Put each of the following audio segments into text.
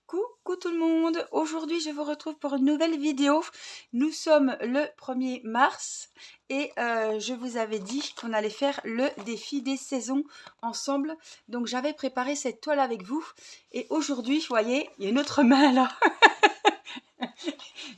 Coucou tout le monde, aujourd'hui je vous retrouve pour une nouvelle vidéo. Nous sommes le 1er mars et je vous avais dit qu'on allait faire le défi des saisons ensemble. Donc j'avais préparé cette toile avec vous et aujourd'hui, vous voyez, il y a une autre main là.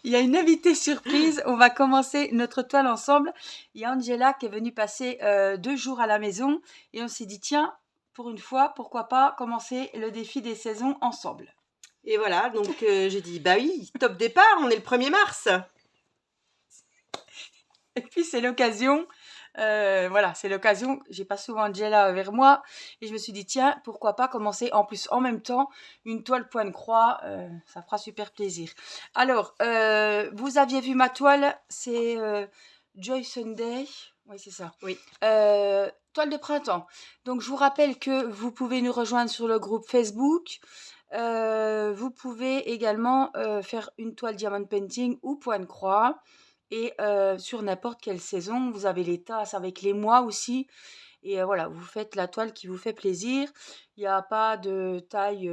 Il y a une invitée surprise, on va commencer notre toile ensemble. Il y a Angela qui est venue passer 2 jours à la maison et on s'est dit tiens, pour une fois, pourquoi pas commencer le défi des saisons ensemble. Et voilà, donc j'ai dit, bah oui, top départ, on est le 1er mars. Et puis c'est l'occasion, voilà, c'est l'occasion, j'ai pas souvent Angela vers moi, et je me suis dit, tiens, pourquoi pas commencer en plus en même temps une toile point de croix, ça fera super plaisir. Alors, vous aviez vu ma toile, c'est Joy Sunday, oui c'est ça. Oui. Toile de printemps. Donc je vous rappelle que vous pouvez nous rejoindre sur le groupe Facebook. Vous pouvez également faire une toile diamond painting ou point de croix. Et sur n'importe quelle saison, vous avez les tasses avec les mois aussi. Et voilà, vous faites la toile qui vous fait plaisir. Il n'y a pas de taille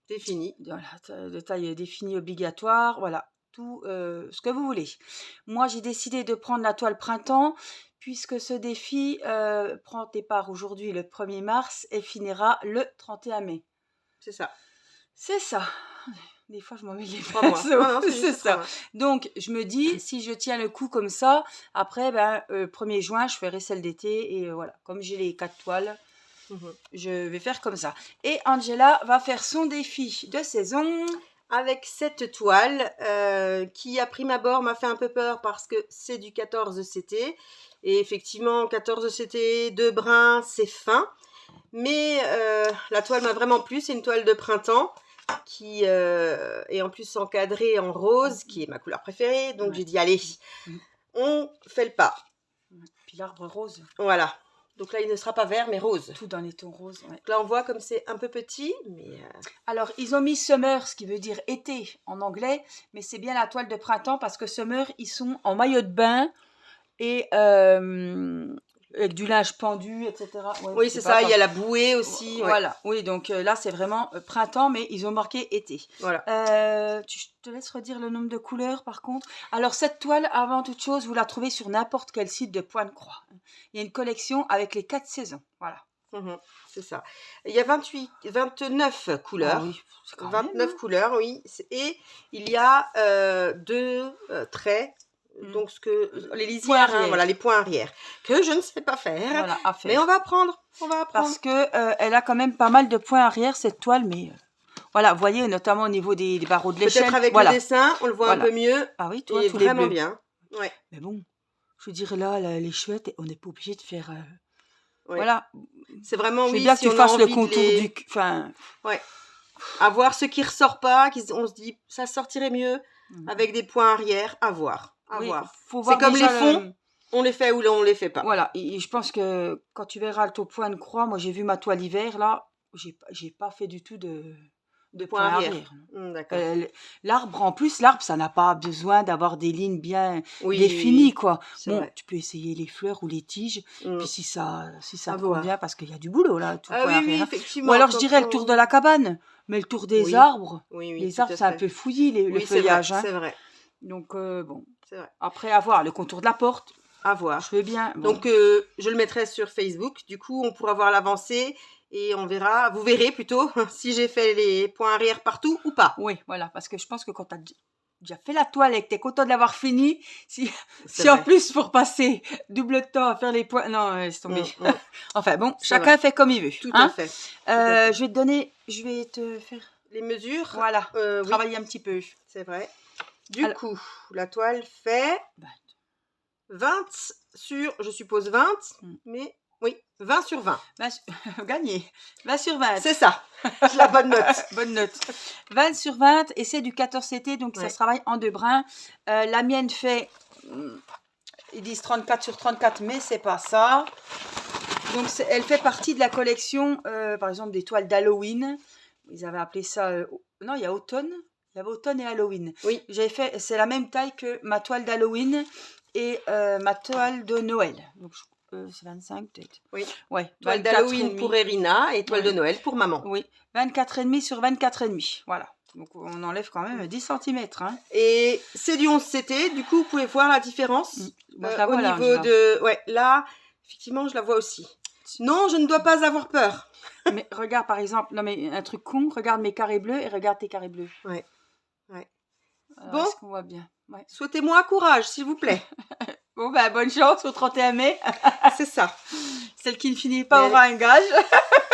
Défini. voilà, de taille définie obligatoire. Voilà, tout ce que vous voulez. Moi, j'ai décidé de prendre la toile printemps puisque ce défi prend départ aujourd'hui le 1er mars et finira le 31 mai. C'est ça. C'est ça. Des fois, je m'en mets les 3 mois. pinceaux. C'est ça. Donc, je me dis, si je tiens le coup comme ça, après, 1er juin, je ferai celle d'été. Et voilà, comme j'ai les 4 toiles, je vais faire comme ça. Et Angela va faire son défi de saison. Avec cette toile qui, à prime abord, m'a fait un peu peur parce que c'est du 14 CT. Et effectivement, 14 CT, 2 brins, c'est fin. Mais la toile m'a vraiment plu. C'est une toile de printemps qui est en plus encadrée en rose, qui est ma couleur préférée. Donc j'ai dit, allez, on fait le pas. Puis l'arbre rose. Voilà. Donc là, il ne sera pas vert, mais rose. Tout dans les tons roses. Ouais. Donc là, on voit comme c'est un peu petit, mais... Alors, ils ont mis summer, ce qui veut dire été en anglais, mais c'est bien la toile de printemps parce que summer, ils sont en maillot de bain et avec du linge pendu, etc. Ouais, oui, c'est ça, il y a la bouée aussi. Voilà, oui, donc là, c'est vraiment printemps, mais ils ont marqué été. Voilà. Je te laisse redire le nombre de couleurs, par contre. Alors, cette toile, avant toute chose, vous la trouvez sur n'importe quel site de point de croix. Il y a une collection avec les 4 saisons, voilà. C'est ça. Il y a 29 couleurs. Ah oui, 29 couleurs, oui. Et il y a 2 traits. Donc, les lisières, hein, voilà, les points arrière, que je ne sais pas faire. Voilà, à faire. Mais on va apprendre. Parce que elle a quand même pas mal de points arrière, cette toile, mais voilà, vous voyez, notamment au niveau des barreaux de l'échelle. Peut-être avec le dessin, on le voit un peu mieux. Ah oui, toi, tous vraiment les bleus. bien. Ouais. Mais bon, je veux dire, là, les chouettes, on n'est pas obligé de faire... Voilà. C'est vraiment, oui, bien que tu fasses le contour du... Enfin... Ouais. À voir ce qui ressort pas, on se dit, ça sortirait mieux avec des points arrière, à voir. C'est comme les fonds, on les fait ou on les fait pas. Voilà, et je pense que quand tu verras le point de croix, moi j'ai vu ma toile hiver, là, j'ai pas fait du tout de points arrière. D'accord. L'arbre, en plus, l'arbre, ça n'a pas besoin d'avoir des lignes bien définies, quoi. Bon, vrai. Tu peux essayer les fleurs ou les tiges, puis si ça te convient, parce qu'il y a du boulot, là, tout point arrière. Effectivement. Ou alors, je dirais le tour de la cabane, mais le tour des arbres, les arbres, c'est un peu fouillis, le feuillage. C'est vrai. Donc, bon, après, à voir, le contour de la porte, à voir. Je veux bien. Bon. Donc, je le mettrai sur Facebook. Du coup, on pourra voir l'avancée et on verra, vous verrez plutôt, si j'ai fait les points arrière partout ou pas. Oui, voilà, parce que je pense que quand tu as déjà fait la toile et que tu es content de l'avoir fini, si en plus pour passer double temps à faire les points, non, laisse tomber. Enfin bon, chacun fait comme il veut. Tout à fait. Je vais te faire les mesures. Voilà, travailler un petit peu. C'est vrai. Du coup, la toile fait 20 sur, je suppose 20, mais oui, 20 sur 20. Gagné. 20 sur 20. C'est ça, la bonne note. Bonne note. 20 sur 20 et c'est du 14 CT, donc ça se travaille en 2 brins. La mienne fait, ils disent 34 sur 34, mais c'est pas ça. Donc elle fait partie de la collection, par exemple, des toiles d'Halloween. Ils avaient appelé ça, non, il y a automne. Il y avait automne et Halloween. Oui. J'avais fait, c'est la même taille que ma toile d'Halloween et ma toile de Noël. Donc, c'est 25 peut-être. Oui. Ouais, Toile 24 d'Halloween et demi. pour Erina et toile de Oui. Noël pour maman. Oui, 24,5 sur 24,5. Voilà. Donc on enlève quand même 10 cm. Hein. Et c'est du 11 CT, du coup vous pouvez voir la différence Moi, je la au vois là, niveau Angela. de... Ouais, là, effectivement, je la vois aussi. Non, je ne dois pas avoir peur. Mais regarde par exemple, non mais un truc con, regarde mes carrés bleus et regarde tes carrés bleus. Ouais, ouais. Alors, Bon. est-ce qu'on voit bien? Ouais. Souhaitez-moi courage, s'il vous plaît. Bon, bah, bonne chance au 31 mai. C'est ça. Celle qui ne finit pas Mais aura un gage.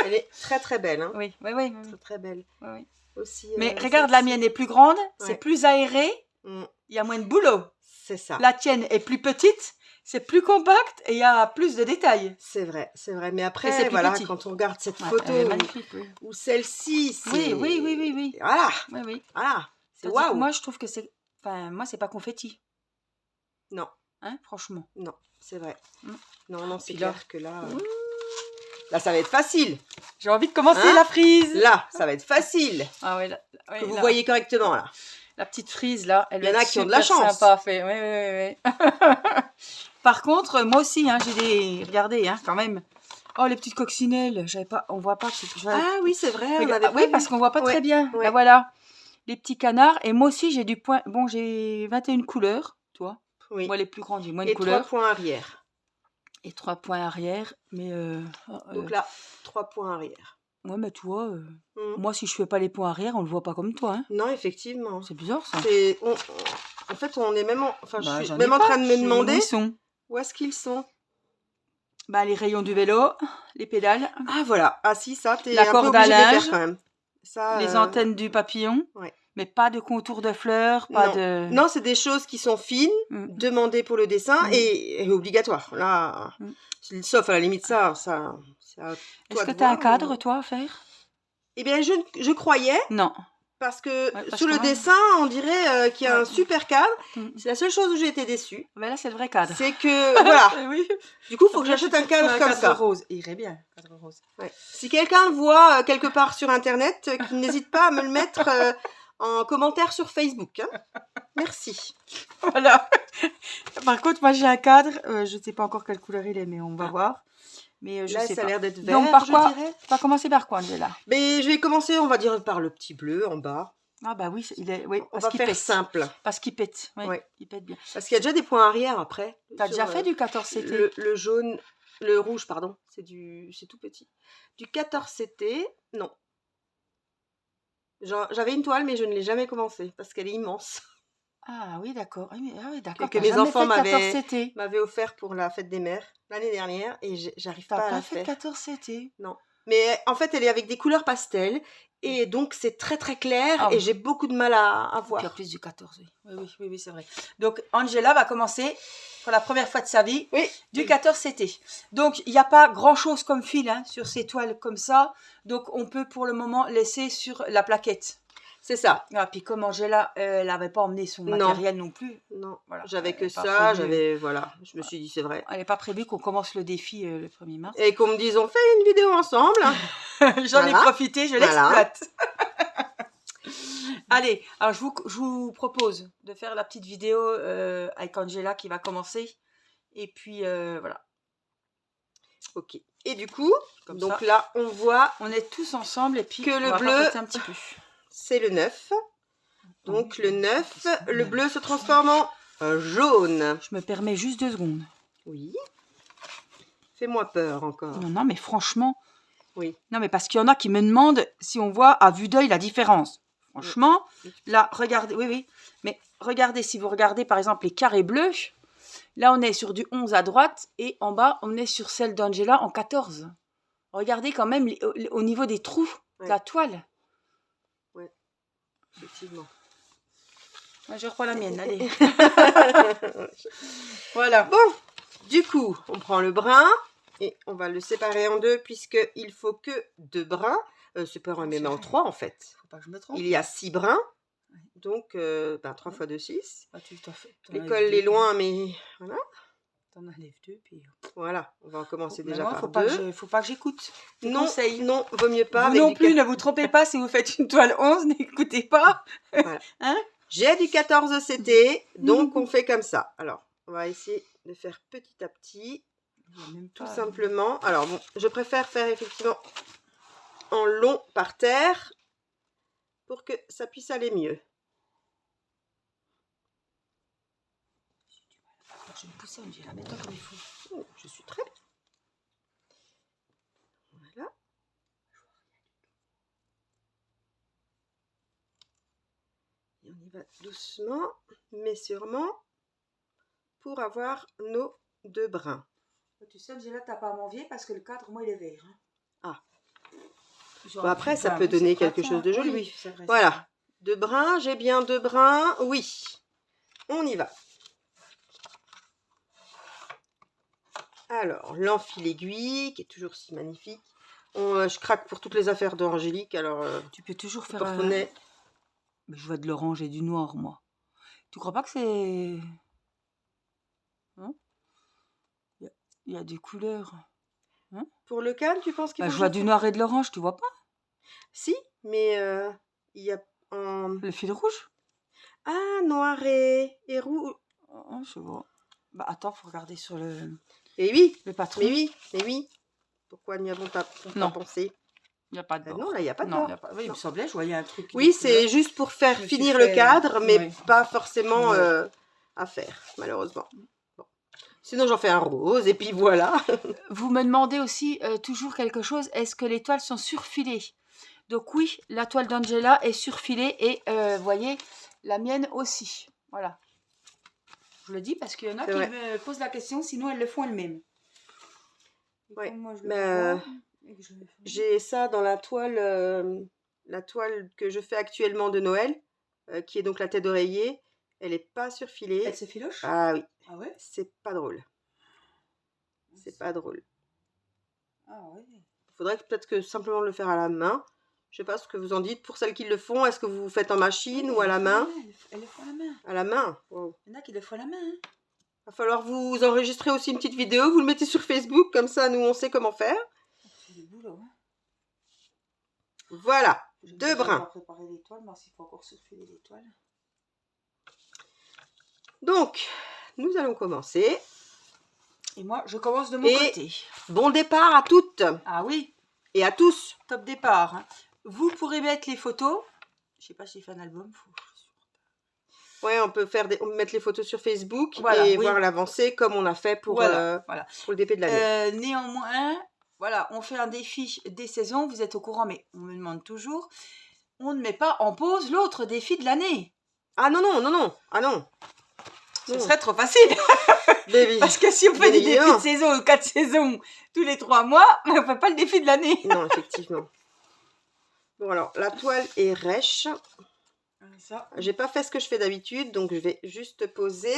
Elle est très très belle. Hein. Oui, oui, oui. Très très belle. Oui, oui. Aussi, Mais regarde, la celle-ci. mienne est plus grande, c'est Ouais. plus aéré, Mm, il y a moins de boulot. c'est ça. La tienne est plus petite, c'est plus compact et il y a plus de détails. C'est vrai, c'est vrai. Mais Et c'est après, plus voilà, petit. quand on regarde cette Ouais, photo elle est magnifique, oui. ou celle-ci, c'est... Oui, oui, oui, oui, oui. Voilà, Oui, oui. voilà. C'est Tandis que waouh. moi, je trouve que c'est... Enfin, moi, c'est pas confetti. Non, Hein, franchement. non, c'est vrai. Mm. Non, non, c'est Puis là. clair que là... Là, ça va être facile. J'ai envie de commencer Hein la frise. Là, ça va être facile. Ah ouais, là, ouais, Que vous là. voyez correctement, là. La petite frise, là, elle Il y va en a être qui ont de la super chance. sympa à faire. Oui, oui, oui. Par contre, moi aussi, hein, j'ai des... Regardez, hein, quand même. Oh, les petites coccinelles. J'avais pas... On voit pas. Ah oui, c'est vrai, on Regarde- avait ah pas oui, vu. parce qu'on voit pas Ouais, très bien. ouais. Là, voilà. Les petits canards. Et moi aussi, j'ai du point... Bon, j'ai 21 couleurs, toi. Oui. Moi, les plus grandes, j'ai moins de Et 3 couleurs. points arrière. Et 3 points arrière. Mais... Donc là, 3 points arrière. ouais, mais toi... Mm. Moi, si je fais pas les points arrière, on le voit pas comme toi. Hein. Non, effectivement. C'est bizarre, ça. En fait, on est même enfin, Bah, je suis j'en ai même en pas. train de me Je sais demander où ils sont. où est-ce qu'ils sont. Bah, les rayons du vélo, les pédales, Ah voilà, ah si, ça, t'es La un peu corde à obligé de les linge, faire quand même. Ça, les antennes du papillon, ouais. mais pas de contour de fleurs, pas Non. de... Non, c'est des choses qui sont fines, Mm. demandées pour le dessin Mm. et obligatoires. Là, Mm. sauf à la limite ça c'est à Est-ce toi que de tu as un voir, cadre, mais- toi, à faire? Eh bien, je croyais, Non. parce que Ouais, parce sur que le moi- dessin, on dirait qu'il y a Ouais. un super cadre. Mm. C'est la seule chose où j'ai été déçue. Mais là, c'est le vrai cadre. C'est que, voilà, Oui. du coup, il faut que j'achète un cadre comme ça. rose. Il irait bien, cadre rose. Ouais. Si quelqu'un le voit quelque part sur Internet, qu'il n'hésite pas à me le mettre en commentaire sur Facebook. Hein. Merci. Voilà. Par contre, moi, j'ai un cadre. Je ne sais pas encore quelle couleur il est, mais on va voir. Mais je Là, sais ça a pas. l'air d'être vert, Donc, par je quoi dirais. Tu vas commencer par quoi, Angela? Mais je vais commencer, on va dire, par le petit bleu en bas. Ah bah oui, il est... oui On parce va qu'il faire pète. simple. Parce qu'il pète. Oui, Ouais. il pète bien. Parce qu'il y a déjà des points arrière après. T'as Sur, déjà fait du 14 CT? le jaune, le rouge, pardon. C'est tout petit. Du 14 CT, non. J'avais une toile, mais je ne l'ai jamais commencée parce qu'elle est immense. Ah oui, d'accord. Ah oui, d'accord. Que T'as mes jamais enfants fait 14 m'avaient CT. m'avait offert pour la fête des mères l'année dernière et j'arrive pas T'as à pas la fait faire. 14 CT. Non. Mais en fait, elle est avec des couleurs pastel et donc c'est très très clair Ah oui. et j'ai beaucoup de mal à Puis en voir. plus du 14, oui, c'est vrai. Donc, Angela va commencer pour la première fois de sa vie Oui. du 14 CT. Donc, il n'y a pas grand-chose comme fil hein, sur ces toiles comme ça. Donc, on peut pour le moment laisser sur la plaquette. C'est ça. Ah, puis comme Angela, elle n'avait pas emmené son Non. matériel non plus. Non. Voilà. J'avais Elle que est pas ça, prévue. voilà, je me suis dit c'est vrai. Elle n'est pas prévu qu'on commence le défi le 1er mars. Et qu'on me dise on fait une vidéo ensemble. J'en ai Voilà. profité, je Voilà. l'exploite. Allez, alors je vous propose de faire la petite vidéo avec Angela qui va commencer. Et puis voilà, Ok. Et du coup, comme donc ça, là, on voit on est tous ensemble et puis que on le va bleu- papoter un petit peu. c'est le 9. Donc Oui, le je- 9, je- le bleu se transforme en jaune. Je me permets juste 2 secondes. Oui. Fais-moi peur encore. Non, mais franchement, Oui. non, mais parce qu'il y en a qui me demandent si on voit à vue d'œil la différence. Franchement, là, regardez, oui, mais regardez, si vous regardez par exemple les carrés bleus, là on est sur du 11 à droite et en bas on est sur celle d'Angela en 14. Regardez quand même au niveau des trous de la toile. Effectivement. Moi, je reprends la mienne, allez. Voilà. Bon, du coup, on prend le brun et on va le séparer en deux puisqu'il faut que 2 brins. C'est pas même en 3 en fait. Faut pas que je me trompe. Il y a 6 brins. Donc, 3 fois 2, 6. Ah, tu t'en L'école est loin, mais voilà. T'en enlèves 2, puis... Voilà, on va commencer Mais déjà moi, par faut 2. pas que j'écoute. tes Non, conseils. non, vaut mieux pas. Vous avec non du plus, ne vous trompez pas si vous faites une toile 11, n'écoutez pas. J'ai du 14 CT, donc on fait comme ça. Alors, on va essayer de faire petit à petit. Il y a même tout pas... simplement. Alors bon, je préfère faire effectivement en long par terre pour que ça puisse aller mieux. Je vais pousser, on dirait, mets-toi comme il faut. Oh, je suis très... Voilà. Et on y va doucement, mais sûrement, pour avoir nos 2 brins. Tu sais, Angela, t'as pas à m'envier parce que le cadre, moi, il est vert. Hein. Ah. Genre, Bon, après, ça enfin, peut bon, c'est donner le quelque printemps, chose de hein. joli. Oui, c'est vrai. Voilà. 2 brins, j'ai bien 2 brins. Oui. On y va. Alors, l'enfil aiguille, qui est toujours si magnifique. Je craque pour toutes les affaires d'Angélique, alors Tu peux toujours faire porte-monnaie. Mais je vois de l'orange et du noir, moi. Tu crois pas que c'est... Hein? Il y a des couleurs. Hein? Pour le cadre, tu penses qu'il Bah, faut je que vois je du fasse... noir et de l'orange, tu vois pas? Si, mais il y a un... Le fil rouge? Ah, noir et roux. Oh, je vois. Bah attends, faut regarder sur Et oui, le patron. mais oui. Pourquoi n'y avons-nous pas Non. pensé? Il n'y a pas de bord. Non, là, il n'y a pas de Non, bord. y a pas... Oui, il Non. me semblait, je voyais un truc. Oui, c'est juste pour faire Je me suis finir le fait- cadre, mais Ouais. pas forcément Ouais. à faire, malheureusement. Bon. Sinon, j'en fais un rose, et puis voilà. Vous me demandez aussi toujours quelque chose, est-ce que les toiles sont surfilées? Donc oui, la toile d'Angela est surfilée et vous voyez, la mienne aussi. Voilà. Je le dis parce qu'il y en a C'est qui vrai. me posent la question, sinon elles le font elles-mêmes. Et Ouais. comme moi je le Bah, vois, et que je le fais. j'ai ça dans la toile que je fais actuellement de Noël, qui est donc la tête d'oreiller. Elle n'est pas surfilée. Elle se filoche? Ah oui, Ah ouais? c'est pas drôle. C'est pas drôle. Ah ouais. Il faudrait peut-être que simplement le faire à la main. Je sais pas ce que vous en dites. Pour celles qui le font, est-ce que vous le faites en machine ou à la main? Elle le fait à la main. À la main. Wow. Il y en a qui le font à la main. Hein. Va falloir vous enregistrer aussi une petite vidéo, vous le mettez sur Facebook, comme ça nous on sait comment faire. C'est du boulot. Hein. Voilà, Je 2 brins. préparer les toiles, mais il faut encore surfiler les toiles. Donc, nous allons commencer. Et moi, je commence de mon côté. Bon départ à toutes Ah oui, et à tous. top départ. Hein. Vous pourrez mettre les photos. Je sais pas si j'ai fait un album. Ouais, on peut mettre les photos sur Facebook Voilà, et oui. voir l'avancée comme on a fait pour, voilà. pour le départ de l'année. Néanmoins, voilà, on fait un défi des saisons, vous êtes au courant, mais on me demande toujours. On ne met pas en pause l'autre défi de l'année. Ah non, non, non, non. Ah non. Ce serait trop facile. Baby. Parce que si on fait des défis de saison ou 4 saisons tous les 3 mois, on ne fait pas le défi de l'année. Non, effectivement. Bon, alors, la toile est rêche. J'ai pas fait ce que je fais d'habitude, donc je vais juste poser.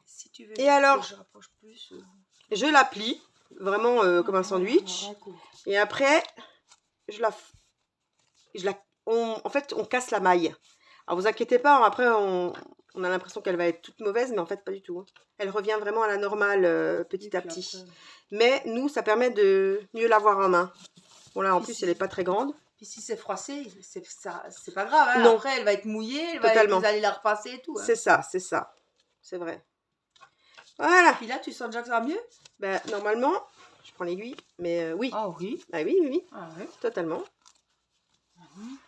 Si tu veux. Et alors, je rapproche plus. Je la plie, vraiment comme un sandwich. Et après, en fait, on casse la maille. Alors, vous inquiétez pas, après, on a l'impression qu'elle va être toute mauvaise, mais en fait, pas du tout. Hein. Elle revient vraiment à la normale petit à petit. Après... Mais nous, ça permet de mieux l'avoir en main. Bon, là, en plus, elle n'est pas très grande. Puis si c'est froissé, c'est pas grave. Hein. Non. Après, elle va être mouillée, Totalement. Vous allez la repasser et tout. Hein. C'est ça, c'est ça. C'est vrai. Voilà. Puis là, tu sens déjà que ça va mieux? Ben, normalement, je prends l'aiguille, mais oui. Ah oui. Ah oui, oui, oui. Ah ouais. Totalement.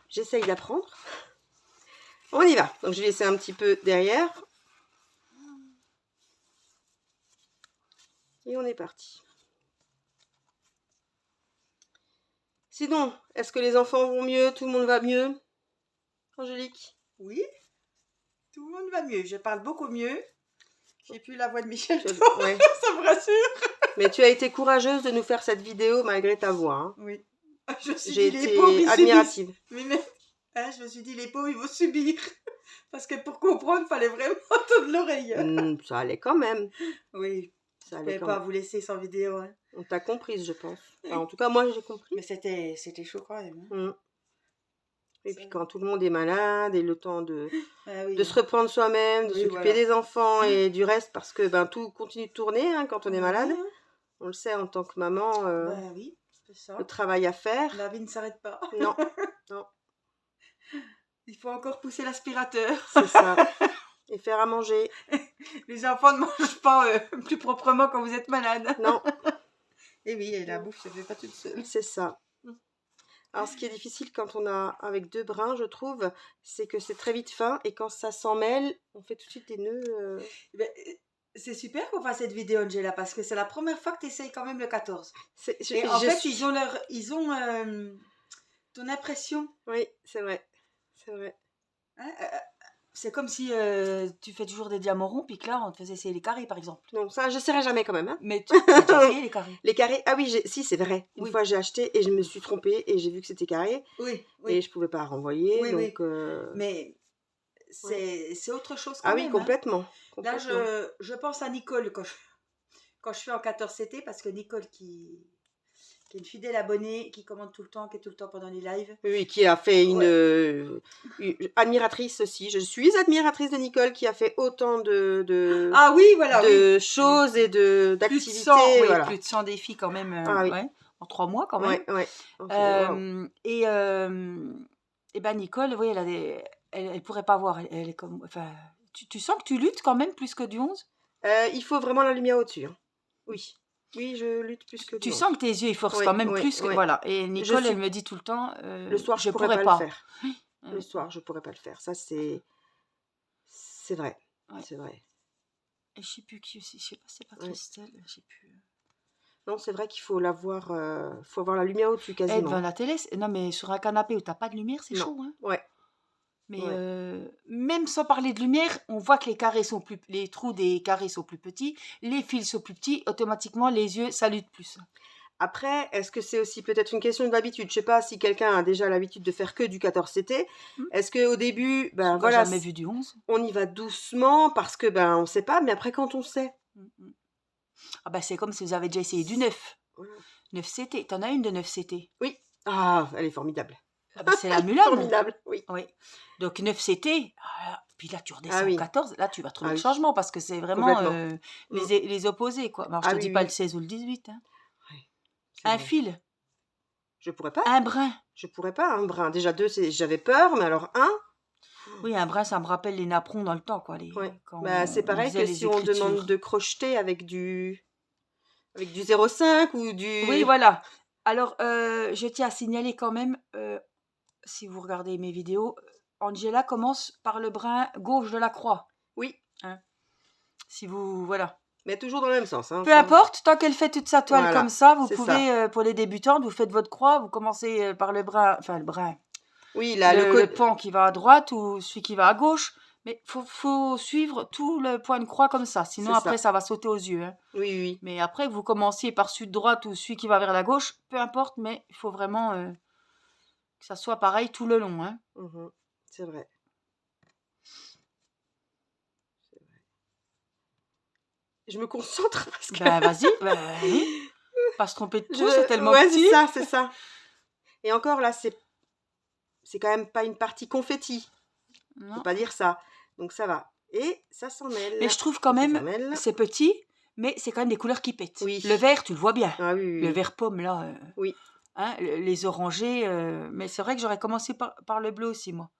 J'essaye d'apprendre. On y va. Donc, je vais laisser un petit peu derrière. Et on est parti. Sinon, est-ce que les enfants vont mieux? Tout le monde va mieux? Angélique? Oui. Tout le monde va mieux. Je parle beaucoup mieux. J'ai plus la voix de Michel. Ouais. Ça me rassure. Mais tu as été courageuse de nous faire cette vidéo malgré ta voix. Hein. Oui. J'ai été admirative. Hein, je me suis dit, les pauvres, ils vont subir. Parce que pour comprendre, il fallait vraiment tendre l'oreille. Ça allait quand même. Oui. Ça Je ne allait pouvais quand pas même. vous laisser sans vidéo. Hein. On t'a comprise, je pense. Enfin, en tout cas, moi, j'ai compris. Mais c'était chaud quand même. Hein. Et puis quand tout le monde est malade et le temps de oui. se reprendre soi-même, de s'occuper des enfants et du reste, parce que tout continue de tourner hein, quand on est malade. On le sait en tant que maman, oui, c'est ça. le travail à faire. La vie ne s'arrête pas. Non, non. Il faut encore pousser l'aspirateur. C'est ça. et faire à manger. Les enfants ne mangent pas plus proprement quand vous êtes malade. Non, Et oui, et la bouffe se fait pas toute seule. c'est ça. Alors, ce qui est difficile quand on a avec 2 brins, je trouve, c'est que c'est très vite fin et quand ça s'en mêle, on fait tout de suite des nœuds. Ben, c'est super qu'on fasse cette vidéo, Angela, parce que c'est la première fois que tu essayes quand même le 14. Et en fait, ils ont ton impression. Oui, c'est vrai. C'est vrai. Hein, c'est comme si tu fais toujours des diamants ronds, puis que là, on te faisait essayer les carrés, par exemple. Non, ça, je n'essaierai jamais quand même. Hein. Mais tu as déjà essayé les carrés. Les carrés, ah oui, si, c'est vrai. Une Oui. fois, j'ai acheté et je me suis trompée et j'ai vu que c'était carré Oui, et je ne pouvais pas renvoyer. Oui, donc, Mais c'est autre chose quand ah même. oui, complètement. Là, je pense à Nicole quand je suis en 14CT, parce que Nicole qui est une fidèle abonnée, qui commande tout le temps, qui est tout le temps pendant les lives. Oui, qui a fait une admiratrice aussi. Je suis admiratrice de Nicole qui a fait autant de Ah oui, voilà, choses et d'activités. Plus de 100 défis quand même. Ah oui. En 3 mois quand même. Ouais. Wow. Et ben Nicole, oui, elle pourrait pas voir. Elle est comme, enfin, tu sens que tu luttes quand même plus que du 11. Il faut vraiment la lumière au-dessus. Hein. Oui. Oui, je lutte plus que du Tu 11. sens que tes yeux ils forcent quand même plus que voilà. Et Nicole, elle me dit tout le temps. Le soir, je pourrais pas le faire. Le soir, je pourrais pas le faire. Ça, c'est vrai. Ouais. C'est vrai. Et je sais plus qui aussi. Je sais pas, c'est pas Christelle. Je sais plus. Non, c'est vrai qu'il faut l'avoir. Faut avoir la lumière au-dessus quasiment. Devant la télé, non mais sur un canapé où t'as pas de lumière, c'est chaud. Hein. Ouais. Mais même sans parler de lumière, on voit que les trous des carrés sont plus petits, les fils sont plus petits, automatiquement les yeux ça lutte plus. Après, est-ce que c'est aussi peut-être une question d'habitude? Je sais pas si quelqu'un a déjà l'habitude de faire que du 14CT. Est-ce qu'au début, ben voilà, jamais vu du 11. On y va doucement parce que ben on sait pas, mais après quand on sait. Ah ben c'est comme si vous avez déjà essayé du 9. Voilà. 9CT, t'en as une de 9CT? Oui. Ah, elle est formidable. Ah ben c'est la Mulan. Formidable, oui. Donc 9CT, puis là tu redescends en 14, là tu vas trouver le changement parce que c'est vraiment les opposés quoi. Alors je te dis pas le 16 ou le 18. Hein. Un fil. Je pourrais pas. Un brin. Je pourrais pas, un brin. Déjà 2, j'avais peur, mais alors 1. Oui, un brin, ça me rappelle les napperons dans le temps, quoi. C'est pareil que si on demande de crocheter avec du 0,5 ou du... Oui, voilà. Alors, je tiens à signaler quand même, si vous regardez mes vidéos, Angela commence par le brin gauche de la croix. Oui. Hein. Si vous... Voilà. Mais toujours dans le même sens. Hein, peu importe, tant qu'elle fait toute sa toile comme ça, vous pouvez, pour les débutantes, vous faites votre croix, vous commencez par le brin... Enfin, le brin... Oui, là, le pan qui va à droite ou celui qui va à gauche. Mais faut suivre tout le point de croix comme ça. Sinon, après, ça va sauter aux yeux. Hein. Oui. Mais après, que vous commenciez par celui de droite ou celui qui va vers la gauche, peu importe, mais il faut vraiment que ça soit pareil tout le long. Hein. C'est vrai. Je me concentre parce que... vas-y. Pas se tromper de tout, c'est tellement petit. C'est ça. Et encore, là, c'est quand même pas une partie confetti. On peut pas dire ça. Donc ça va. Et ça s'en mêle. Mais je trouve quand même, c'est petit, mais c'est quand même des couleurs qui pètent. Oui. Le vert, tu le vois bien. Ah, oui. Le vert pomme, là. Oui. Hein, les orangés. Mais c'est vrai que j'aurais commencé par le bleu aussi, moi.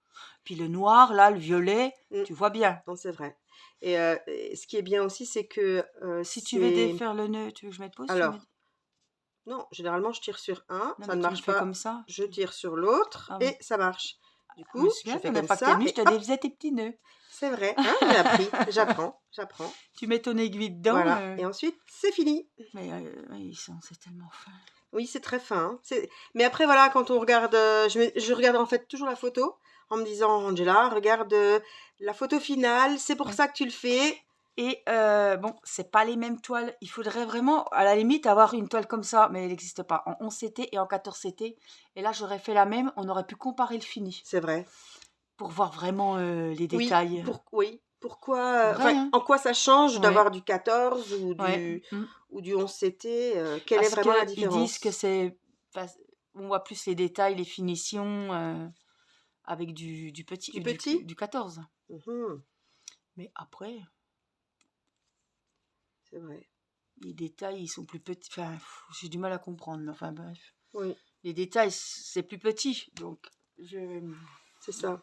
Puis le noir, là, le violet, tu vois bien. Non, c'est vrai. Et ce qui est bien aussi, c'est que... si tu veux défaire le nœud, tu veux que je mette pause? Alors, non, généralement, je tire sur un, ça ne marche pas. Comme ça. Je tire sur l'autre et ça marche. Du coup, je fais comme ça. Je te faisais tes petits nœuds. C'est vrai, hein, j'ai appris, j'apprends. Tu mets ton aiguille dedans. Voilà, et ensuite, c'est fini. Mais c'est tellement fin. Oui, c'est très fin. Hein. Mais après, voilà, quand on regarde, je regarde en fait toujours la photo en me disant, Angela, regarde la photo finale, c'est pour ça que tu le fais. Et bon, c'est pas les mêmes toiles. Il faudrait vraiment, à la limite, avoir une toile comme ça, mais elle n'existe pas. En 11CT et en 14CT. Et là, j'aurais fait la même, on aurait pu comparer le fini. C'est vrai. Pour voir vraiment les détails. Pourquoi, en quoi ça change d'avoir du 14 ou du 11CT quelle est vraiment la différence? Ils disent que c'est... on voit plus les détails, les finitions avec du petit. Du 14. Mais après... C'est vrai. Les détails, ils sont plus petits. Enfin, j'ai du mal à comprendre, mais enfin bref. Oui. Les détails, c'est plus petit, donc c'est ça.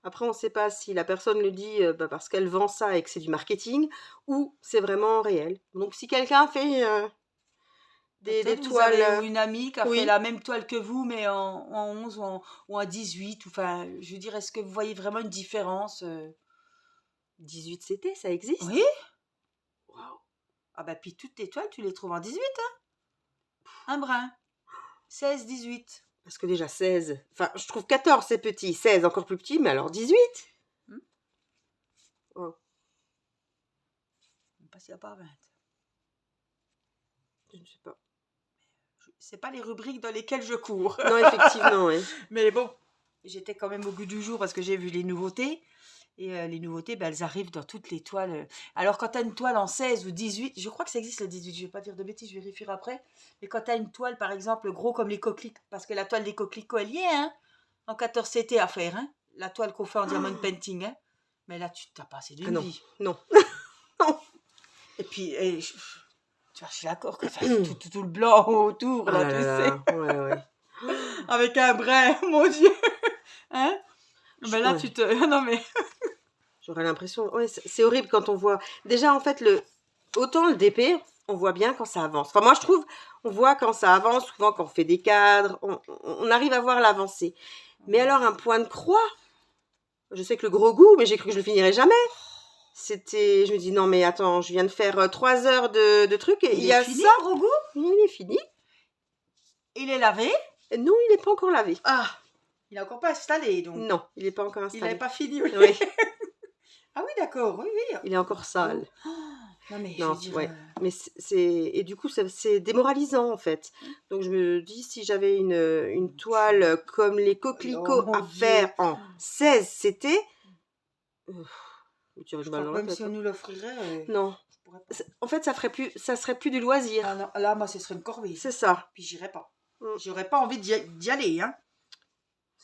Après, on ne sait pas si la personne le dit parce qu'elle vend ça et que c'est du marketing ou c'est vraiment réel. Donc, si quelqu'un fait des Peut-être vous toiles, avez une amie qui a fait oui, la même toile que vous, mais en 11 ou en 18. Enfin, je veux dire, est-ce que vous voyez vraiment une différence 18 CT, ça Oui? existe? Waouh! Ah bah puis toutes tes toiles, tu les trouves en 18, hein? Un brin. 16, 18. Parce que déjà 16, enfin, je trouve 14 c'est petit, 16 encore plus petit, mais alors 18? Hmm. Oh, On passe il n'y a pas 20. je ne sais pas. C'est pas les rubriques dans lesquelles je cours. Non, effectivement, oui. Mais bon, j'étais quand même au goût du jour parce que j'ai vu les nouveautés. Et les nouveautés, ben, elles arrivent dans toutes les toiles. Alors, quand tu as une toile en 16 ou 18, je crois que ça existe le 18, je vais pas dire de bêtises, je vérifierai après. Mais quand tu as une toile, par exemple, gros comme les coquelicots, parce que la toile des coquelicots, elle y est, hein, en 14 CT à faire, hein, la toile qu'on fait en diamond painting, hein. Mais là, tu t'as passé Ah d'une non, vie. non. Et puis, tu vois, je suis d'accord que ça, tout le blanc autour, Ah là, là tu là sais, là, ouais, ouais. avec un brin, mon Dieu, hein. Mais là, Ouais. tu te... Non, mais... J'aurais l'impression, ouais, c'est horrible quand on voit. Déjà, en fait, autant le DP, on voit bien quand ça avance. Enfin, moi, je trouve, on voit quand ça avance, souvent quand on fait des cadres, on arrive à voir l'avancée. Mais alors, un point de croix, je sais que le gros goût, mais j'ai cru que je le finirais jamais. Je me dis, non, mais attends, je viens de faire 3 heures de trucs et il Il y est a fini, ça. le gros goût? Il est fini. Il est lavé? Non, il n'est pas encore lavé. Ah, il n'a encore pas installé, donc. Non, il n'est pas encore Il n'avait installé. pas fini, oui. Oui, Ah oui, d'accord, oui, oui. il est encore sale. Oh, non, mais je Non, veux dire... ouais. Mais et du coup, c'est démoralisant, en fait. Donc, je me dis, si j'avais une toile comme les Oh coquelicots mon à Dieu. faire en 16 CT, je me tirais Je une balle crois dans que la même si tête. on nous l'offrirait, Non. je pourrais pas. En fait, ça serait plus du loisir. Ah non, là, moi, ce serait une corvée. C'est ça. Puis j'irais pas. Mm. J'aurais pas envie d'y aller, hein.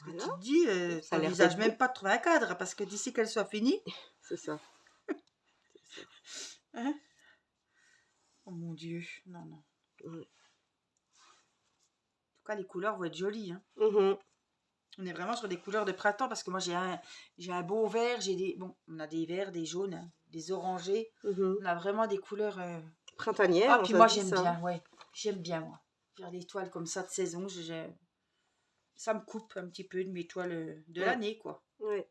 Parce que Voilà. tu te dis, Ça a l'air t'envisages d'être même beau. pas de trouver un cadre, parce que d'ici qu'elle soit finie, C'est ça. C'est ça. hein. Oh mon Dieu, non, non. Mm. En tout cas, les couleurs vont être jolies, hein. Mhm. On est vraiment sur des couleurs de printemps parce que moi j'ai un beau vert, on a des verts, des jaunes, hein, des orangés. Mhm. On a vraiment des couleurs. Printanière, Ah, puis ça moi se dit j'aime ça. bien, ouais. J'aime bien, moi. Faire des toiles comme ça de saison, ça me coupe un petit peu de mes toiles de Ouais. l'année, quoi. Ouais.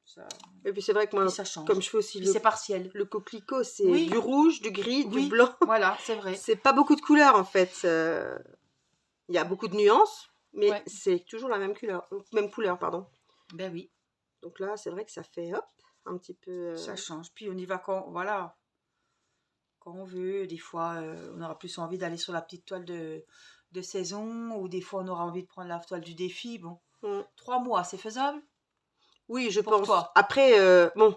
Ça... Et puis c'est vrai que moi, Puis ça change. comme je fais aussi Puis c'est partiel. le coquelicot, c'est Oui. du rouge, du gris, du Oui, blanc. voilà, c'est vrai. C'est pas beaucoup de couleurs en fait. Il y a beaucoup de nuances, mais Ouais. c'est toujours la même couleur, pardon. Ben oui, Donc là, c'est vrai que ça fait hop, un petit peu. ça change. Puis on y va voilà, quand on veut. Des fois, on aura plus envie d'aller sur la petite toile de saison, ou des fois, on aura envie de prendre la toile du défi. Bon, 3 mois, c'est faisable Oui, je pour pense. toi? Après, bon,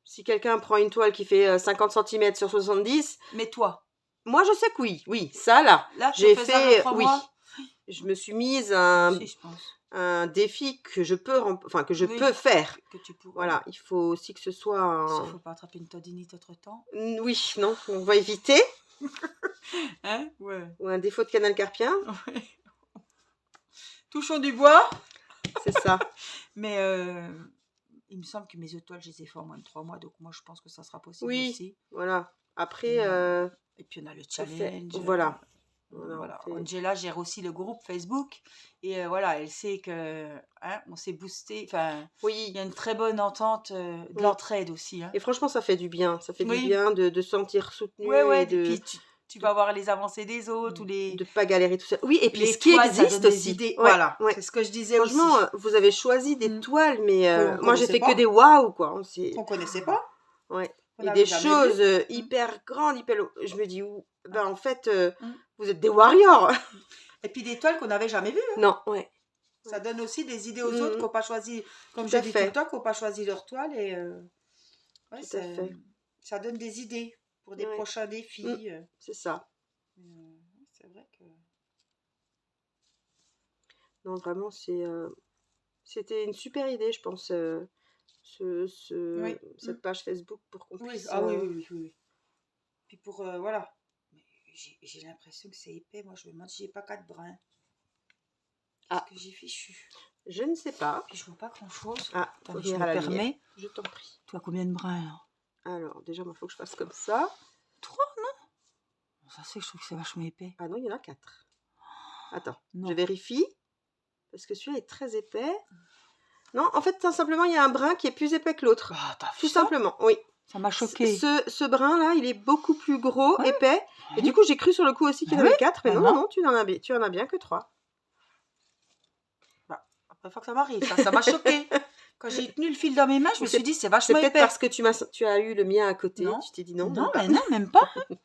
si quelqu'un prend une toile qui fait 50 cm sur 70, Mais toi, moi je sais que oui, ça là, là, c'est j'ai faisable en fait, 3 oui. mois? Je me suis mise Si, je pense. un défi que je peux, que je Oui, peux faire. que tu pourrais. Voilà, il faut aussi que ce soit Sauf qu'il ne faut pas attraper une tendinite entre-temps. Oui, non, on va éviter. Hein? Ouais. Ou un défaut de canal carpien, Ouais. Touchons du bois. c'est ça. Mais il me semble que mes autres toiles, je les ai fait en moins de 3 mois. Donc moi, je pense que ça sera possible Oui, aussi. voilà. Après, Et puis on a le on fait- challenge. voilà. Voilà. on fait- Angela gère aussi le groupe Facebook. Et voilà, elle sait que on s'est boosté. Enfin, il Oui, y a une très bonne entente de Mm. l'entraide aussi. Hein. et franchement, ça fait du bien. Ça fait du Oui. bien de se sentir soutenu Ouais. et Et puis tu vas voir les avancées des autres ou de pas galérer tout seul. Oui, et puis les ce qui toiles, ça existe donne des aussi. idées. Ouais, Voilà, ouais. c'est ce que je disais Franchement, aussi. vous avez choisi des Mm. toiles, mais Qu'on moi j'ai connaissait fait pas. que des waouh, quoi. Qu'on connaissait pas. Ouais. Qu'on Et n'avait des jamais choses vues. hyper grandes, hyper. Je me dis, ben en fait, Mm. vous êtes des warriors. Et puis des toiles qu'on n'avait jamais vues. Hein. Non, ouais. Ça donne aussi des idées aux Mm. autres qui n'ont pas choisi, comme Tout je à dis fait. tout le temps, qui n'ont pas choisi leur toile. Et ouais, Tout à fait. ça donne des idées pour des Ouais. prochains défis. C'est ça. C'est vrai que... Non, vraiment, c'était une super idée, je pense, Oui. cette page Facebook pour qu'on Oui. puisse. Ah oui. Puis pour, voilà. Mais j'ai l'impression que c'est épais. Moi, je me demande si j'ai pas 4 brins. Qu'est-ce Ah. que j'ai fichu? Je ne sais pas. Puis je vois pas grand-chose. Ah, Attends, faut je venir me à la lumière. permets. Je t'en prie. Toi, combien de brins, là? Alors, déjà, il faut que je fasse comme ça. 3, non? Ça, c'est, je trouve que c'est vachement épais. Ah non, il y en a 4. Attends, Non. je vérifie. Parce que celui-là est très épais. Non, en fait, tout simplement, il y a un brin qui est plus épais que l'autre. Bah, t'as vu Tout ça? simplement, oui. Ça m'a choqué. Ce brin-là, il est beaucoup plus gros, Ouais. épais. Et Ouais. du coup, j'ai cru sur le coup aussi qu'il y en Ouais. avait 4. Mais Bah non, non. non, tu en as bien que 3. Bah, la première fois que ça m'arrive, ça m'a choqué. Quand j'ai tenu le fil dans mes mains, je me suis dit, c'est C'est vachement peut-être épais. parce que tu as eu le mien à côté. Non. Tu t'es dit non, Non, même pas. mais non, même pas. En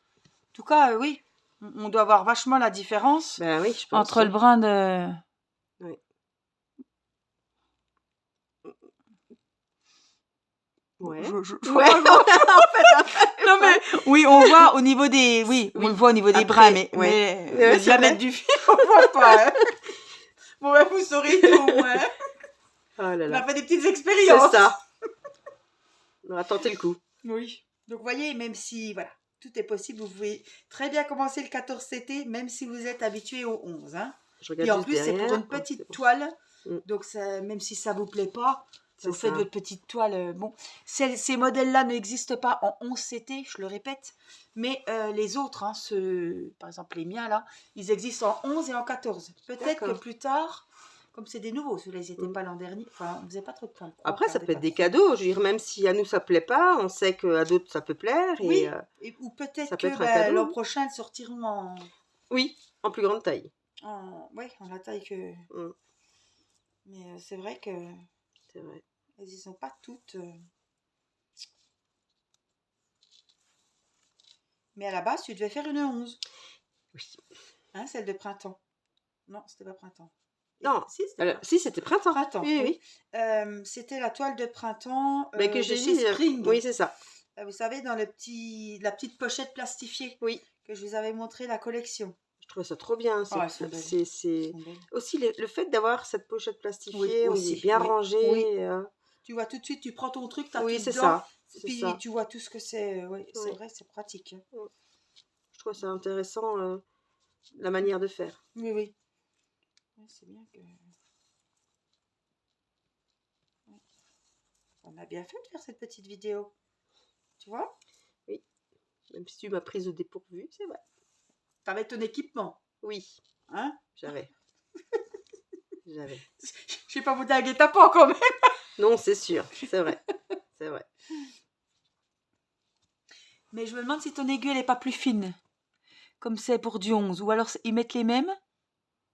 tout cas, oui. On doit voir vachement la différence Ben oui, je pense. entre le brin de... Oui. Ouais. Je Ouais. vois pas grand- Non mais oui, on voit au niveau des on Oui. le voit au niveau des Après, brins, mais, ouais. mais Ouais, le c'est diamètre vrai. du fil, on voit pas. Hein. Bon, ben, vous saurez tout au moins. Oh là On a là. fait des petites C'est expériences. ça. On va tenter le coup. Oui. Donc vous voyez, même si voilà, tout est possible, vous pouvez très bien commencer le 14 CT, même si vous êtes habitué au 11. Hein. Je regarde Et en juste plus, c'est derrière. pour une Ah, petite c'est bon. toile. Mm. Donc ça, même si ça vous plaît pas, C'est vous faites ça. votre petite toile. Bon, ces modèles-là n'existent pas en 11 CT, je le répète. Mais les autres, hein, par exemple les miens là, ils existent en 11 et en 14. Peut-être que D'accord. plus tard, comme c'est des nouveaux, ceux-là ils n'étaient Mm. pas l'an dernier. Enfin, on faisait pas trop de points. Après, ça peut être des cadeaux. Je veux dire, même si à nous ça plaît pas, on sait qu'à d'autres ça peut plaire. Oui, Et, ou peut-être ça peut que être un cadeau, l'an hein. prochain, elles sortiront Oui, en plus grande taille. en la taille que... Mm. Mais c'est vrai que C'est vrai. elles y sont pas toutes... Mais à la base, tu devais faire une 11. Oui. Hein, celle de printemps. Non, c'était pas printemps. Non, si, c'était si, c'était printemps. printemps. Oui, oui. C'était la toile de printemps Mais que de j'ai chez dit. Spring. Oui, c'est ça. Vous savez, dans la petite pochette plastifiée Oui. que je vous avais montré la collection. Je trouvais ça trop bien. Oh, elles sont belles. C'est Elles sont belles. aussi le fait d'avoir cette pochette plastifiée, Oui, on aussi, est bien oui. rangé. Oui. Tu vois tout de suite, tu prends ton truc, t'as Oui, tout c'est dedans. ça. C'est Puis ça. tu vois tout ce que c'est. Oui, c'est Oui. vrai, c'est pratique. Je trouve ça intéressant, la manière de faire. Oui, oui. Ouais, c'est bien que... Ouais. On a bien fait de faire cette petite vidéo. Tu vois? Oui. Même si tu m'as prise au dépourvu, c'est vrai. T'avais ton équipement. Oui, Hein? j'avais. J'avais. Je vais pas monter un guet-apens quand même. Non, c'est sûr, c'est vrai. C'est vrai. Mais je me demande si ton aiguille, elle est pas plus fine. Comme c'est pour du 11. Ou alors ils mettent les mêmes.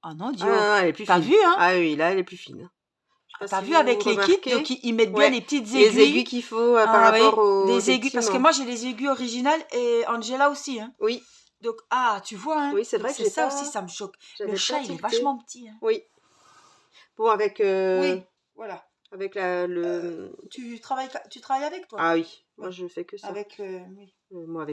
Ah non, Dio. Ah, elle est plus T'as fine. vu, hein? Ah oui, là, elle est plus fine. Je sais pas T'as si vu vous avec les kits, remarquez. donc ils mettent bien Ouais. les petites aiguilles. Les aiguilles qu'il faut par Ah oui, rapport aux... des aiguilles, parce que effectivement. moi j'ai les aiguilles originales et Angela aussi. Hein. Oui, Donc, tu vois, hein. oui, c'est Donc, vrai que c'est j'ai ça pas... aussi, ça me choque. j'avais Le pas chat, il est tilté. vachement petit. Hein. Oui. Bon, avec... Oui, voilà. Avec le... Tu travailles avec toi? Ah oui, moi Ouais. je fais que ça. Avec oui, Moi,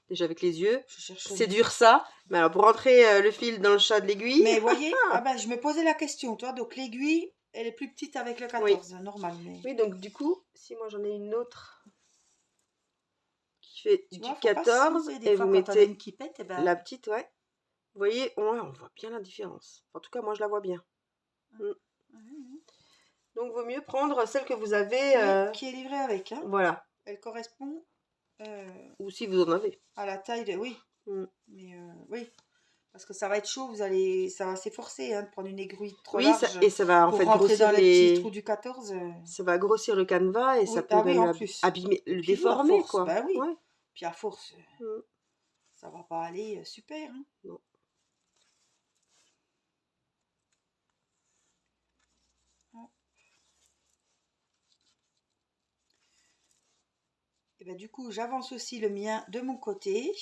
déjà avec les yeux, je cherche. c'est dur ça. Mais alors, pour rentrer le fil dans le chat de l'aiguille... Mais voyez, je me posais la question, toi. Donc l'aiguille, elle est plus petite avec le 14, normal. Mais... Oui, donc du coup, si moi j'en ai une autre qui fait Tu du vois, faut pas se 14, tromper, des et fois, vous quand on a mettez une qui pète, eh ben, la petite, ouais. Vous voyez, on voit bien la différence. En tout cas, moi je la vois bien. Donc, vaut mieux prendre celle que vous avez... oui, qui est livrée avec. Hein. Voilà. Elle correspond Ou si vous en avez. à la taille de... Oui, Mm. mais oui. Parce que ça va être chaud, ça va s'efforcer de prendre une aiguille trop Oui, large et ça va en pour fait rentrer grossir dans les petits trous du 14. Ça va grossir le canevas et ça Oui, peut oui, même en plus. abîmer, le Puis nous, à déformer, force, quoi. bah oui. Ouais. Puis à force, Mm. ça va pas aller super. Hein. Non. Et ben, du coup, j'avance aussi le mien de mon côté.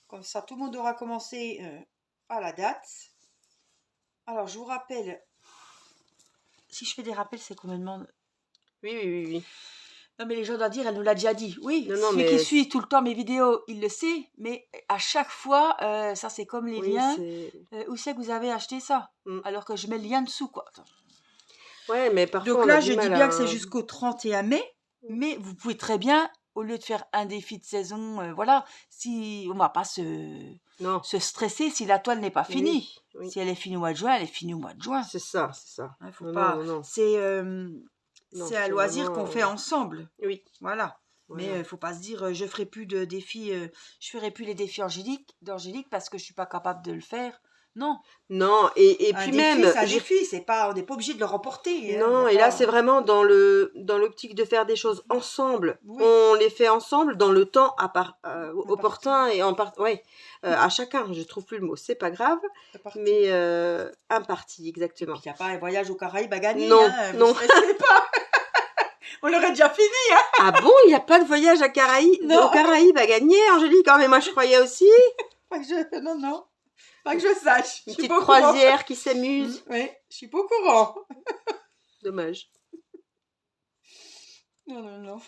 Comme ça, tout le monde aura commencé à la date. Alors, je vous rappelle... Si je fais des rappels, c'est qu'on me demande... Oui. Non, mais les gens doivent dire, elle nous l'a déjà dit. Oui, Non, celui mais... qui suit tout le temps mes vidéos, il le sait. Mais à chaque fois, ça c'est comme les liens. Où c'est que vous avez acheté ça? Alors que je mets le lien dessous, quoi. Attends. Ouais, mais parfois Donc on là, a je du mal dis bien à... que c'est jusqu'au 31 mai. Mais vous pouvez très bien, au lieu de faire un défi de saison, voilà, si on va pas se stresser si la toile n'est pas finie. Oui. Si elle est finie au mois de juin, elle est finie au mois de juin. C'est ça, c'est ça. Hein, faut Non, pas. non, non, non. C'est Non, c'est un c'est loisir qu'on vraiment... fait ensemble. Oui, Voilà. voilà. Mais faut pas se dire je ferai plus de défis, je ferai plus les défis d'Angélique parce que je suis pas capable de le faire. Non. Non, et Un puis défi, même, c'est un défi. C'est pas, on n'est pas obligé de le remporter. Hein, non, y a et là, pas... c'est vraiment dans l'optique de faire des choses ensemble. Oui. On les fait ensemble dans le temps Opportun. opportun et ouais, à chacun. Je trouve plus le mot, c'est pas grave, C'est parti. mais imparti, Et exactement. puis il n'y a pas un voyage aux Caraïbes à gagner. Non, Hein, non. vous stressez pas. On l'aurait déjà fini. Hein. Ah bon, il n'y a pas de voyage aux Non. Caraïbes à gagner, Angélique? Oh, mais moi, je croyais aussi. Pas que je... Non, non. Pas que je sache. Une Je suis petite pas au courant. croisière qui s'amuse. Oui, je suis pas au courant. Dommage. Non, non, non.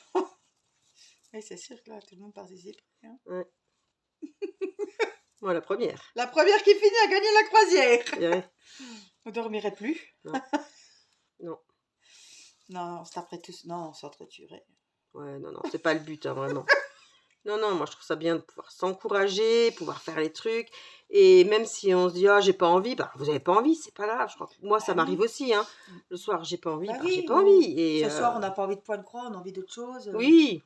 Oui, c'est sûr que là, tout le monde participe. Hein. Ouais. Moi, la première. La première qui finit a gagné la croisière. Ouais. On dormirait plus. Non. Non. Non, c'est après tout. Non, on s'entretuerait. Ouais, non, non, c'est pas le but, hein, vraiment. Non, non, moi je trouve ça bien de pouvoir s'encourager, pouvoir faire les trucs. Et même si on se dit, ah, j'ai pas envie, bah vous avez pas envie, c'est pas grave. Je crois que moi, ça Bah m'arrive oui. aussi, hein. Le soir, j'ai pas envie, Bah bah j'ai oui, pas envie. Et ce soir, on n'a pas envie de point de croix, on a envie d'autre chose. oui,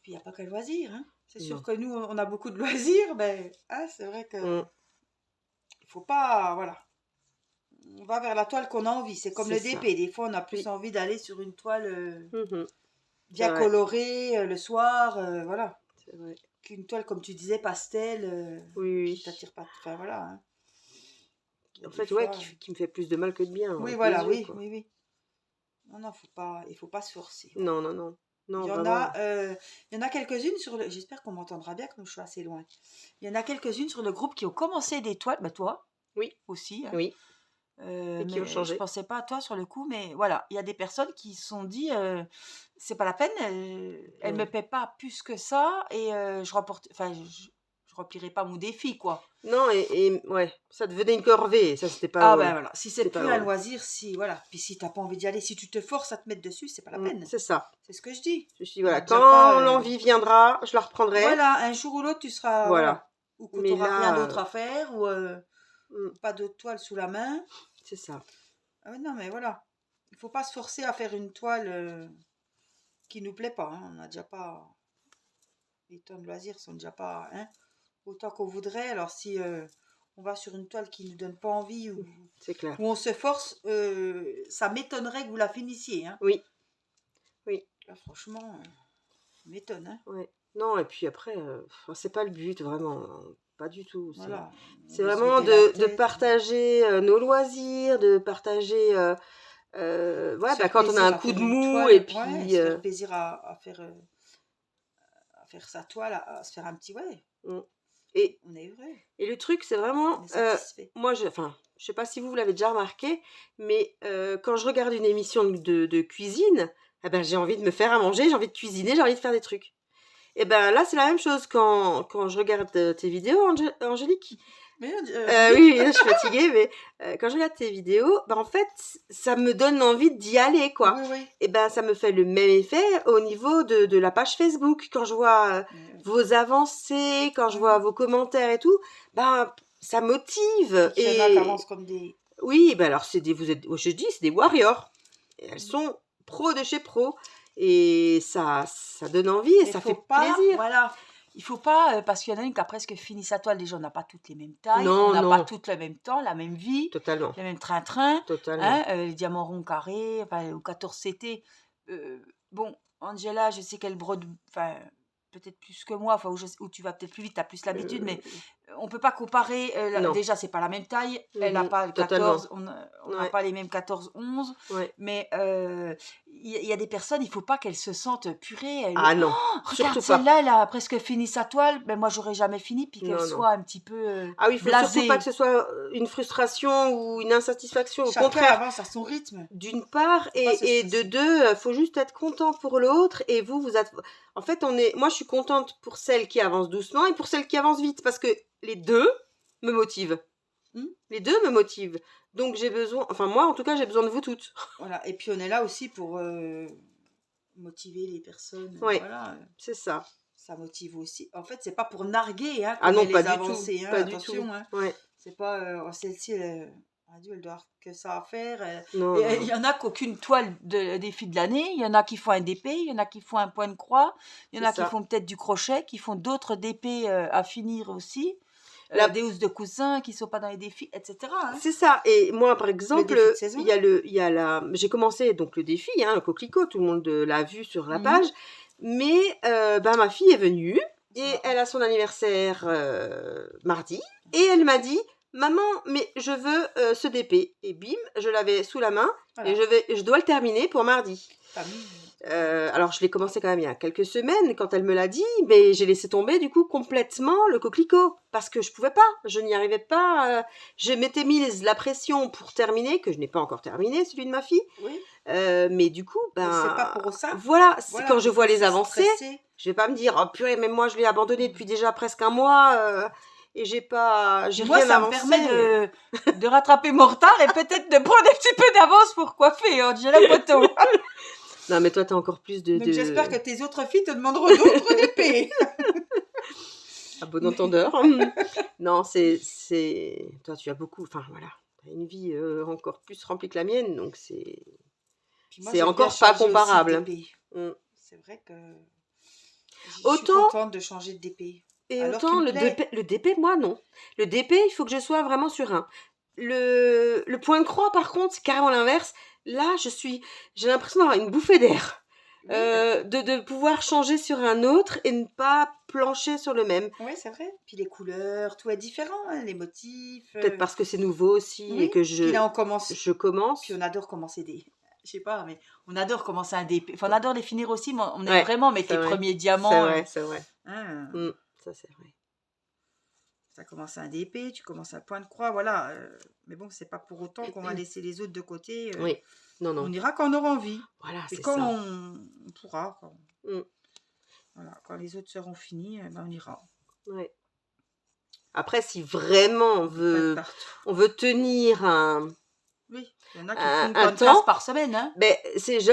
Puis il n'y a pas que le loisir. Hein. C'est sûr non. que nous, on a beaucoup de loisirs, mais hein, c'est vrai que Mm, il faut pas. Voilà. On va vers la toile qu'on a envie. C'est comme c'est le ça. DP. Des fois, on a plus Oui. envie d'aller sur une toile Mhm, bien c'est vrai, colorée le soir, voilà. c'est vrai. Qu'une toile, comme tu disais, pastel, Oui, qui t'attire pas. Enfin, voilà. Hein. Il y a en des fait, ouais, fois, qui me fait plus de mal que de bien, oui, avec voilà, mes yeux, oui, quoi. oui, oui. Non, non, il faut pas se forcer. Non, non, non. Non, Il y en vraiment. a, il y en a quelques-unes sur le. J'espère qu'on m'entendra bien, comme je suis assez loin. Il y en a quelques-unes sur le groupe qui ont commencé des toiles. Bah toi Oui, aussi. Hein. oui. Et qui ont Mais je changé. pensais pas à toi sur le coup. Mais voilà, il y a des personnes qui se sont dit, c'est pas la peine. Elle me Ouais. paie pas plus que ça et je remporte. Enfin, je remplirai pas mon défi, quoi. Non, ouais, ça devenait une corvée, et ça, c'était pas Ah ben drôle. voilà, si c'est C'est pas plus un drôle. loisir, si voilà, puis si t'as pas envie d'y aller, si tu te forces à te mettre dessus, c'est pas la peine. C'est ça. C'est ce que je dis. Je me suis dit, On voilà, n'a déjà pas. quand l'envie viendra, je la reprendrai. Voilà, un jour ou l'autre, tu seras. Voilà. Voilà. Ou que tu Mais n'auras rien là, d'autre à faire, ou mm, pas d'autre toile sous la main. c'est ça. Ah non, mais voilà. Il faut pas se forcer à faire une toile qui nous plaît pas. Hein. On n'a déjà pas. Les temps de loisirs sont déjà pas hein, autant qu'on voudrait. Alors si on va sur une toile qui nous donne pas envie ou C'est clair. où on se force, ça m'étonnerait que vous la finissiez. Hein. Oui. Oui. Là, franchement, ça m'étonne. Hein. Ouais. Non, et puis après, c'est pas le but, vraiment. Pas du tout. Voilà. C'est On veut se vraiment vider la de tête. partager nos loisirs, de partager. Ouais, Se faire quand on a plaisir un à coup faire de une mou, toile, et ouais, puis. se faire plaisir à faire sa toile, à se faire un petit ouais. Mm. Et, On est heureux, et le truc, c'est vraiment. on est satisfait. Moi, je sais pas si vous l'avez déjà remarqué, mais quand je regarde une émission de cuisine, eh ben, j'ai envie de me faire à manger, j'ai envie de cuisiner, j'ai envie de faire des trucs. Et ben là, c'est la même chose quand je regarde tes vidéos, Angélique. Mais Oui, là, je suis fatiguée, mais quand je regarde tes vidéos, ben, en fait, ça me donne envie d'y aller, quoi. oui, oui. Et ben, ça me fait le même effet au niveau de la page Facebook. Quand je vois vos avancées, quand je vois vos commentaires et tout, ben, ça motive. Il y en a qui avancent comme des. Oui, ben alors, je dis, c'est des warriors. Et elles sont pros de chez pros. Et ça donne envie et Mais ça faut fait pas, plaisir. voilà. Il faut pas, parce qu'il y en a une qui a presque fini sa toile. Déjà, on n'a pas toutes les mêmes tailles, Non, on n'a non. pas toutes le même temps, la même vie, Totalement. le même train-train. Totalement. Hein, les diamants ronds carrés, enfin, au 14 CT. Bon, Angela, je sais qu'elle brode, enfin, peut-être plus que moi, enfin, où tu vas peut-être plus vite, tu as plus l'habitude, mais on peut pas comparer. Non. Déjà, c'est pas la même taille. Elle n'a pas le Totalement. 14, on n'a Ouais. pas les mêmes 14-11. Ouais. Mais il y a des personnes, il faut pas qu'elles se sentent purées. Ah non, Regarde, surtout pas. celle-là, elle a presque fini sa toile. Ben, moi, j'aurais jamais fini, puis qu'elle Non, non. soit un petit peu Ah oui, il faut blasée. surtout pas que ce soit une frustration ou une insatisfaction. Au Chacun contraire, avance à son rythme. d'une part, Faut pas se et de stresser. deux, faut juste être content pour l'autre. Et vous êtes. En fait, moi, je suis contente pour celle qui avance doucement et pour celle qui avance vite, parce que les deux me motivent. Les deux me motivent. Donc j'ai besoin, enfin moi en tout cas, j'ai besoin de vous toutes. Voilà. Et puis on est là aussi pour motiver les personnes. Oui, Voilà. c'est ça. Ça motive aussi. En fait, c'est pas pour narguer hein, Ah qu'on non, met pas les du avancées. tout. Hein, Pas du attention. tout. Hein. Ouais. C'est pas celle-ci, Dieu, elle doit avoir que ça à faire. Non, Et non, il non. y en a qui aucune toile de défi de l'année. Il y en a qui font un DP, il y en a qui font un point de croix, il y en C'est a qui ça. font peut-être du crochet, qui font d'autres DP à finir aussi, La des housses de coussins qui sont pas dans les défis, etc. hein. C'est ça. Et moi, par Le exemple, défi de saison. il y a j'ai commencé donc le défi, hein, le coquelicot, tout le monde l'a vu sur la Mhm. page. Mais ma fille est venue C'est et marrant. elle a son anniversaire mardi. Et elle m'a dit, maman, mais je veux ce DP. Et bim, je l'avais sous la main Voilà. et je dois le terminer pour mardi. Famille. Alors, je l'ai commencé quand même il y a quelques semaines. Quand elle me l'a dit, mais j'ai laissé tomber du coup complètement le coquelicot parce que je pouvais pas, je n'y arrivais pas. Je m'étais mis la pression pour terminer, que je n'ai pas encore terminé, celui de ma fille. Oui. Mais du coup, Mais c'est pas pour ça. voilà, Voilà, quand je il vois faut les se avancées, stresser. je vais pas me dire, oh purée, même moi je l'ai abandonné depuis déjà presque un mois et j'ai Moi, rien ça me avancé. permet de rattraper mon retard et peut-être de prendre un petit peu d'avance pour coiffer, on dirait poteau. Non, mais toi, t'as encore plus Donc j'espère que tes autres filles te demanderont d'autres DP. à bon entendeur. Non, toi, tu as beaucoup, enfin voilà, t'as une vie encore plus remplie que la mienne, donc c'est Puis moi, c'est j'aime encore bien pas changer aussi de comparable. DP. Mm. C'est vrai que je suis Autant contente de changer de DP. et Alors autant qu'il me plaît. le DP, moi non. Le DP, il faut que je sois vraiment sur un. Le point de croix, par contre, c'est carrément l'inverse. Là, j'ai l'impression d'avoir une bouffée d'air. Oui, De pouvoir changer sur un autre et ne pas plancher sur le même. ouais, c'est vrai. Puis les couleurs, tout est différent, hein, les motifs. Peut-être parce que c'est nouveau aussi Oui. et que Puis là, on commence. je commence. Puis on adore commencer des. Je sais pas, mais on adore commencer un DP. Enfin, on adore les finir aussi, mais on aime Ouais, vraiment mettre c'est les vrai. premiers diamants. C'est vrai, c'est vrai. Hein, Ça, c'est vrai. ça commence un DP, tu commences un point de croix, voilà. Mais bon, c'est pas pour autant qu'on va laisser les autres de côté. Oui, non, non. On ira quand on aura envie. Voilà, Et c'est quand ça. on pourra, Mm. voilà, quand les autres seront finis, ben on ira. Ouais. Après, si vraiment on veut tenir un Oui, il y en a qui Un- font un une temps. classe par semaine. Hein. ben,